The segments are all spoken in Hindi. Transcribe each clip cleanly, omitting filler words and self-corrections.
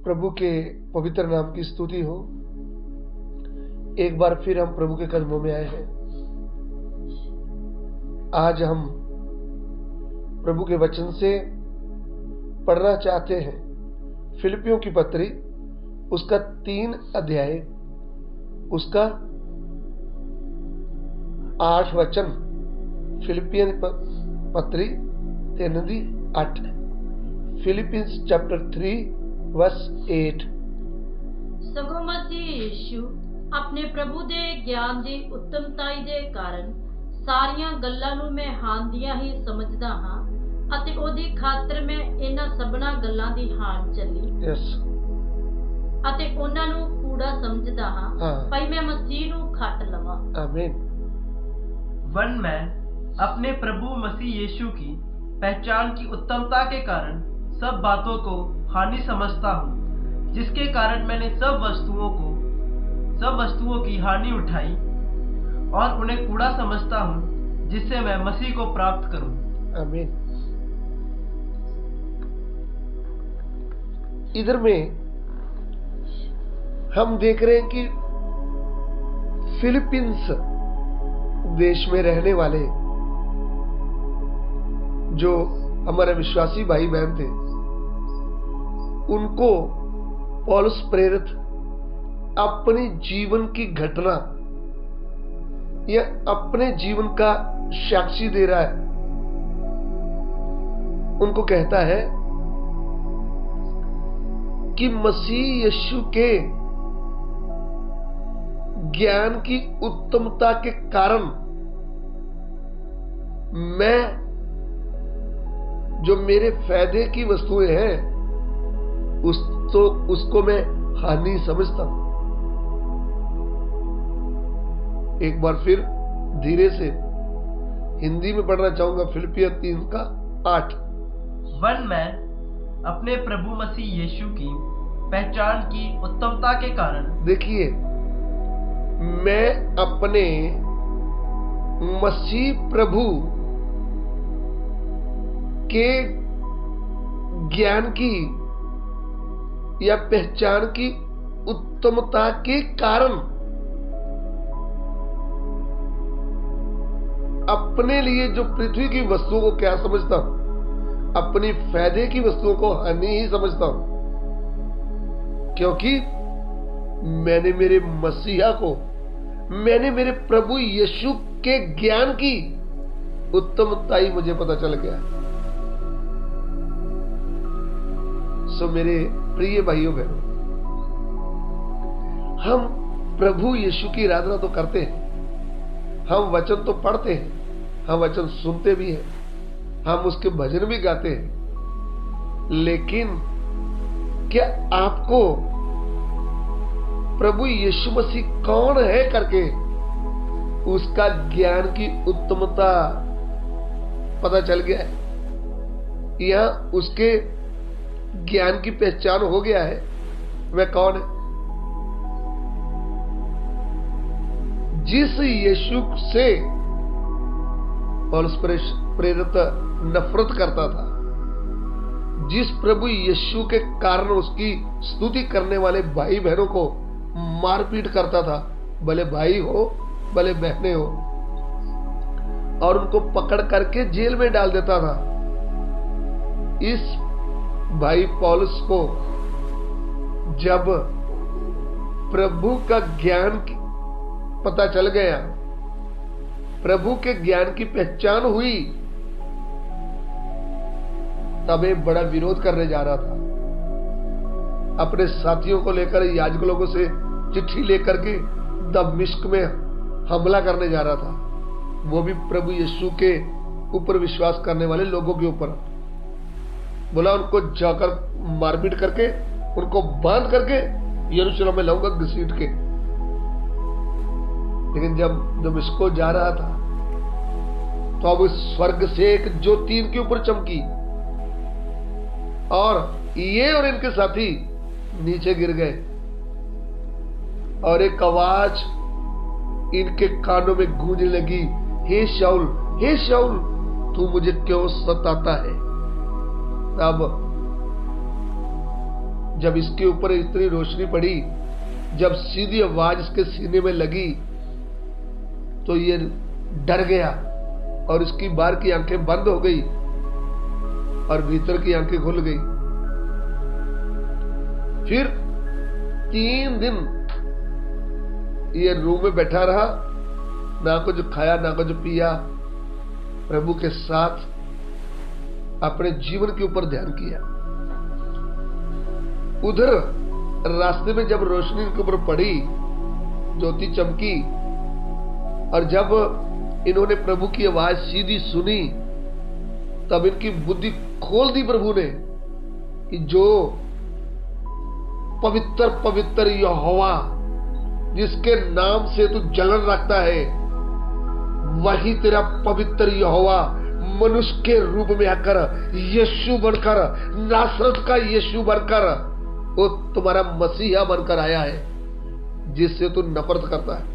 प्रभु के पवित्र नाम की स्तुति हो। एक बार फिर हम प्रभु के कदमों में आए हैं। आज हम प्रभु के वचन से पढ़ना चाहते हैं फिलिपियों की पत्री, उसका 3 अध्याय, उसका 8 वचन। फिलिपियन पत्री 3:8। Philippians chapter 3 verse 8। सगों मसीह यीशु अपने प्रभु दे ज्ञान दी उत्तमताई दे कारण सारियां गल्लां ਨੂੰ ਮੈਂ ਹਾਂਦੀਆਂ ਹੀ ਸਮਝਦਾ ਹਾਂ ਅਤੇ ਉਹਦੀ ਖਾਤਰ ਮੈਂ ਇਹਨਾਂ ਸਭਨਾ ਗੱਲਾਂ ਦੀ ਹਾਨ ਚੱਲੀ ਅਤੇ ਉਹਨਾਂ ਨੂੰ ਕੂੜਾ ਸਮਝਦਾ ਹਾਂ ਭਾਈ ਮੈਂ ਮਸੀਹ ਨੂੰ ਖੱਟ ਲਵਾਂ। आमीन। वन मैं अपने प्रभु मसीह यीशु की पहचान की उत्तमता के कारण सब बातों को हानि समझता हूँ, जिसके कारण मैंने सब वस्तुओं की हानि उठाई और उन्हें कूड़ा समझता हूँ, जिससे मैं मसीह को प्राप्त करूँ। आमीन। इधर में हम देख रहे हैं कि फिलीपींस देश में रहने वाले जो हमारे विश्वासी भाई बहन थे, उनको पौलुस प्रेरित अपनी जीवन की घटना या अपने जीवन का साक्षी दे रहा है। उनको कहता है कि मसीह यीशु के ज्ञान की उत्तमता के कारण मैं जो मेरे फायदे की वस्तुएं हैं उसको मैं हानि समझता हूं। एक बार फिर धीरे से हिंदी में पढ़ना चाहूंगा। फिलिपियों 3:8। वन मैं अपने प्रभु मसीह यीशु की पहचान की उत्तमता के कारण, देखिए, मैं अपने मसीह प्रभु के ज्ञान की या पहचान की उत्तमता के कारण अपने लिए जो पृथ्वी की वस्तुओं को क्या समझता हूं, अपनी फायदे की वस्तुओं को हानि ही समझता हूं, क्योंकि मैंने मेरे मसीहा को, मैंने मेरे प्रभु यीशु के ज्ञान की उत्तमताई मुझे पता चल गया। सो मेरे प्रिय भाइयों बहनों, हम प्रभु यीशु की आराधना तो करते हैं, हम वचन तो पढ़ते हैं, हम वचन सुनते भी हैं, हम उसके भजन भी गाते हैं, लेकिन क्या आपको प्रभु यीशु मसीह कौन है करके उसका ज्ञान की उत्तमता पता चल गया है, या उसके ज्ञान की पहचान हो गया है? वह कौन है? जिस यीशु से पौलुस प्रेरित नफरत करता था, जिस प्रभु यीशु के कारण उसकी स्तुति करने वाले भाई बहनों को मारपीट करता था, भले भाई हो भले बहनें हो, और उनको पकड़ करके जेल में डाल देता था, इस भाई पौलुस को जब प्रभु का ज्ञान पता चल गया, प्रभु के ज्ञान की पहचान हुई, तब एक बड़ा विरोध करने जा रहा था। अपने साथियों को लेकर याजक लोगों से चिट्ठी लेकर के दमिश्क में हमला करने जा रहा था, वो भी प्रभु यीशु के ऊपर विश्वास करने वाले लोगों के ऊपर। बोला उनको जाकर मारपीट करके, उनको बांध करके यरूशलेम में लाऊंगा घसीट के। लेकिन जब दमिश्क जा रहा था, तो अब स्वर्ग से एक ज्योति इनके ऊपर चमकी और ये और इनके साथी नीचे गिर गए, और एक आवाज इनके कानों में गूंजने लगी, हे शाऊल, तू मुझे क्यों सताता है? तब जब इसके ऊपर इतनी रोशनी पड़ी, जब सीधी आवाज इसके सीने में लगी, तो ये डर गया और इसकी बाहर की आंखें बंद हो गई और भीतर की आंखें खुल गई। फिर 3 दिन ये रूम में बैठा रहा, ना कुछ खाया ना कुछ पिया, प्रभु के साथ अपने जीवन के ऊपर ध्यान किया। उधर रास्ते में जब रोशनी इनके ऊपर पड़ी, ज्योति चमकी, और जब इन्होंने प्रभु की आवाज सीधी सुनी, तब इनकी बुद्धि खोल दी प्रभु ने कि जो पवित्र पवित्र यहोवा जिसके नाम से तू जलन रखता है, वही तेरा पवित्र यहोवा मनुष्य के रूप में आकर यीशु बनकर, नासरत का यीशु बनकर, वो तुम्हारा मसीहा बनकर आया है जिससे तू नफरत करता है।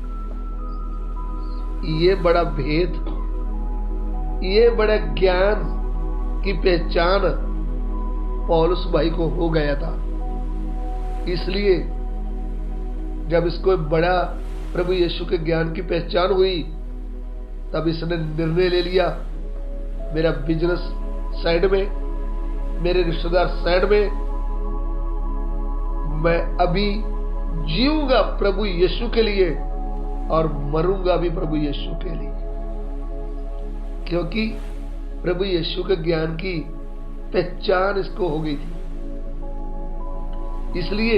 ये बड़ा भेद, ये बड़ा ज्ञान की पहचान पौलुस भाई को हो गया था। इसलिए जब इसको बड़ा प्रभु यीशु के ज्ञान की पहचान हुई, तब इसने निर्णय ले लिया, मेरा बिजनेस साइड में, मेरे रिश्तेदार साइड में, मैं अभी जीऊंगा प्रभु यीशु के लिए और मरूंगा भी प्रभु यीशु के लिए, क्योंकि प्रभु यीशु के ज्ञान की पहचान इसको हो गई थी। इसलिए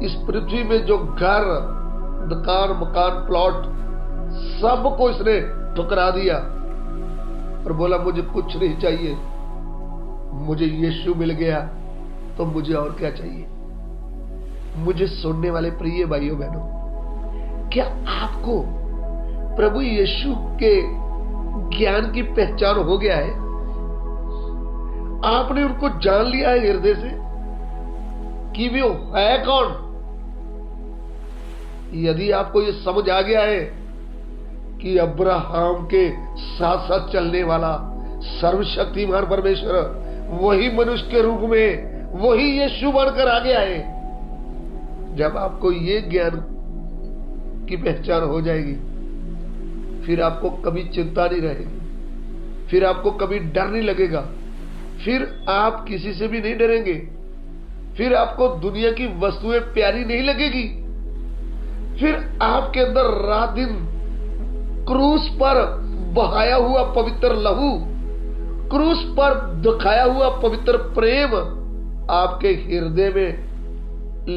इस पृथ्वी में जो घर, दुकान, मकान, प्लॉट, सबको इसने ठुकरा दिया और बोला मुझे कुछ नहीं चाहिए, मुझे यीशु मिल गया तो मुझे और क्या चाहिए। मुझे सुनने वाले प्रिय भाइयों बहनों, क्या आपको प्रभु यीशु के ज्ञान की पहचान हो गया है? आपने उनको जान लिया है हृदय से कि वो है कौन? यदि आपको ये समझ आ गया है कि अब्राहम के साथ साथ चलने वाला सर्वशक्तिमान परमेश्वर वही मनुष्य के रूप में वही यीशु बनकर आ गया है, जब आपको ये ज्ञान की पहचान हो जाएगी, फिर आपको कभी चिंता नहीं रहेगी, फिर आपको कभी डर नहीं लगेगा, फिर आप किसी से भी नहीं डरेंगे, फिर आपको दुनिया की वस्तुएं प्यारी नहीं लगेगी, फिर आपके अंदर रात दिन क्रूस पर बहाया हुआ पवित्र लहू, क्रूस पर दिखाया हुआ पवित्र प्रेम आपके हृदय में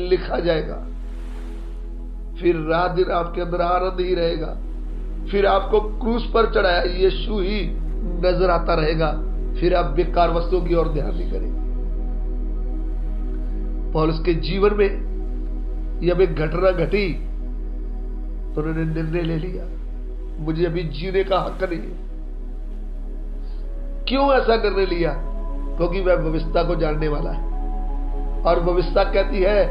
लिखा जाएगा। फिर रात दिन आपके अंदर आनंद ही रहेगा, फिर आपको क्रूस पर चढ़ाया यीशु ही नजर आता रहेगा, फिर आप बेकार वस्तुओं की ओर ध्यान नहीं करेंगे। पौलुस के जीवन में जब एक घटना घटी तो उन्होंने निर्णय ले लिया, मुझे अभी जीने का हक नहीं है। क्यों ऐसा निर्णय लिया? क्योंकि वह भविष्यता को जानने वाला है, और भविष्यता कहती है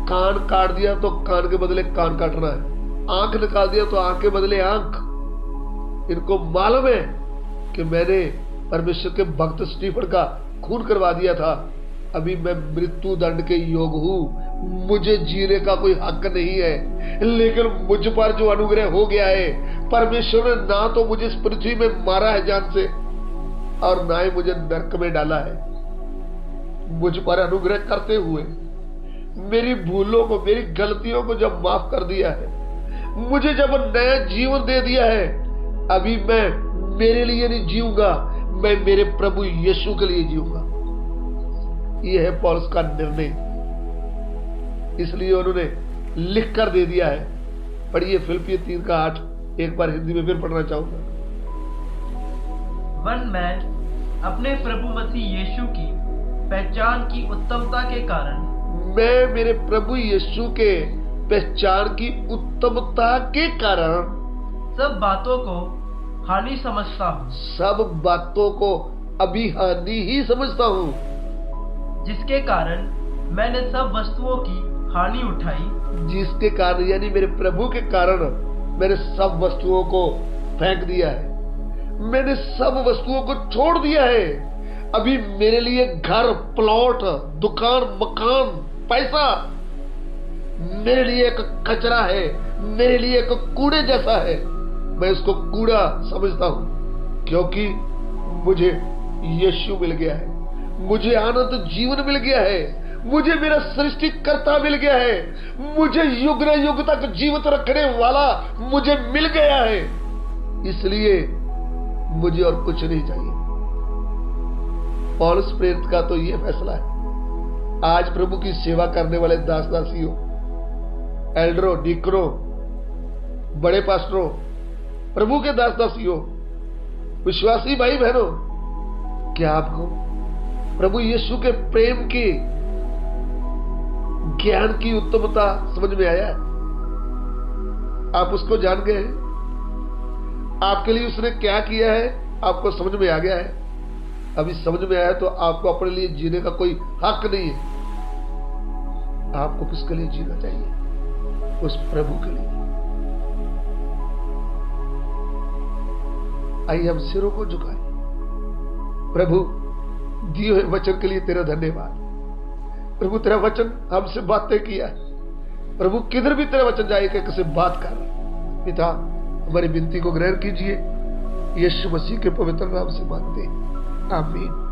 कान काट दिया तो कान के बदले कान काटना है, आंख निकाल दिया तो आंख के बदले आंख। इनको मालूम है कि मैंने परमेश्वर के भक्त स्टीफन का खून करवा दिया था, अभी मैं मृत्यु दंड के योग हूं, मुझे जीने का कोई हक नहीं है। लेकिन मुझ पर जो अनुग्रह हो गया है, परमेश्वर ने ना तो मुझे इस पृथ्वी में मारा है जान से, और ना ही मुझे नरक में डाला है। मुझ पर अनुग्रह करते हुए मेरी भूलों को, मेरी गलतियों को जब माफ कर दिया है, मुझे जब नया जीवन दे दिया है, अभी मैं मेरे लिए नहीं जीऊंगा, मैं मेरे प्रभु यीशु के लिए जीऊंगा। यह है पौलुस का निर्णय, इसलिए उन्होंने लिख कर दे दिया है। पढ़िए फिलिप्पियों 3:8, एक बार हिंदी में फिर पढ़ना चाहूंगा। वन मैन अपने प्रभु मसीह यीशु की पहचान की उत्तमता के कारण, मैं मेरे प्रभु यीशु के पहचान की उत्तमता के कारण सब बातों को हानि समझता हूँ, सब बातों को अभी हानि ही समझता हूँ, जिसके कारण मैंने सब वस्तुओं की हानि उठाई, जिसके कारण यानी मेरे प्रभु के कारण मैंने सब वस्तुओं को फेंक दिया है, मैंने सब वस्तुओं को छोड़ दिया है। अभी मेरे लिए घर, प्लॉट, दुकान, मकान, पैसा मेरे लिए एक कचरा है, मेरे लिए एक कूड़े जैसा है। मैं इसको कूड़ा समझता हूं, क्योंकि मुझे यीशु मिल गया है, मुझे आनंद जीवन मिल गया है, मुझे मेरा सृष्टिकर्ता मिल गया है, मुझे युग न युग तक जीवित रखने वाला मुझे मिल गया है। इसलिए मुझे और कुछ नहीं चाहिए। पौलुस प्रेरित का तो यह फैसला है। आज प्रभु की सेवा करने वाले दास दासियों, एल्डरों, डीकरों, बड़े पास्टरों, प्रभु के दास दासियों, विश्वासी भाई बहनों, क्या आपको प्रभु यीशु के प्रेम की, ज्ञान की उत्तमता समझ में आया? आप उसको जान गए हैं? आपके लिए उसने क्या किया है आपको समझ में आ गया है? अभी समझ में आया तो आपको अपने लिए जीने का कोई हक नहीं है। आपको किसके लिए जीना चाहिए? उस प्रभु के लिए। आइए हम सिरों को झुकाएं। प्रभु, दिए हुए वचन के लिए तेरा धन्यवाद। प्रभु, तेरा वचन हमसे बातें किया है। प्रभु, किधर भी तेरा वचन जाए कि किसी बात कर। पिता, हमारी विनती को ग्रहण कीजिए, यीशु मसीह के पवित्र नाम से मांगते हैं, आमीन।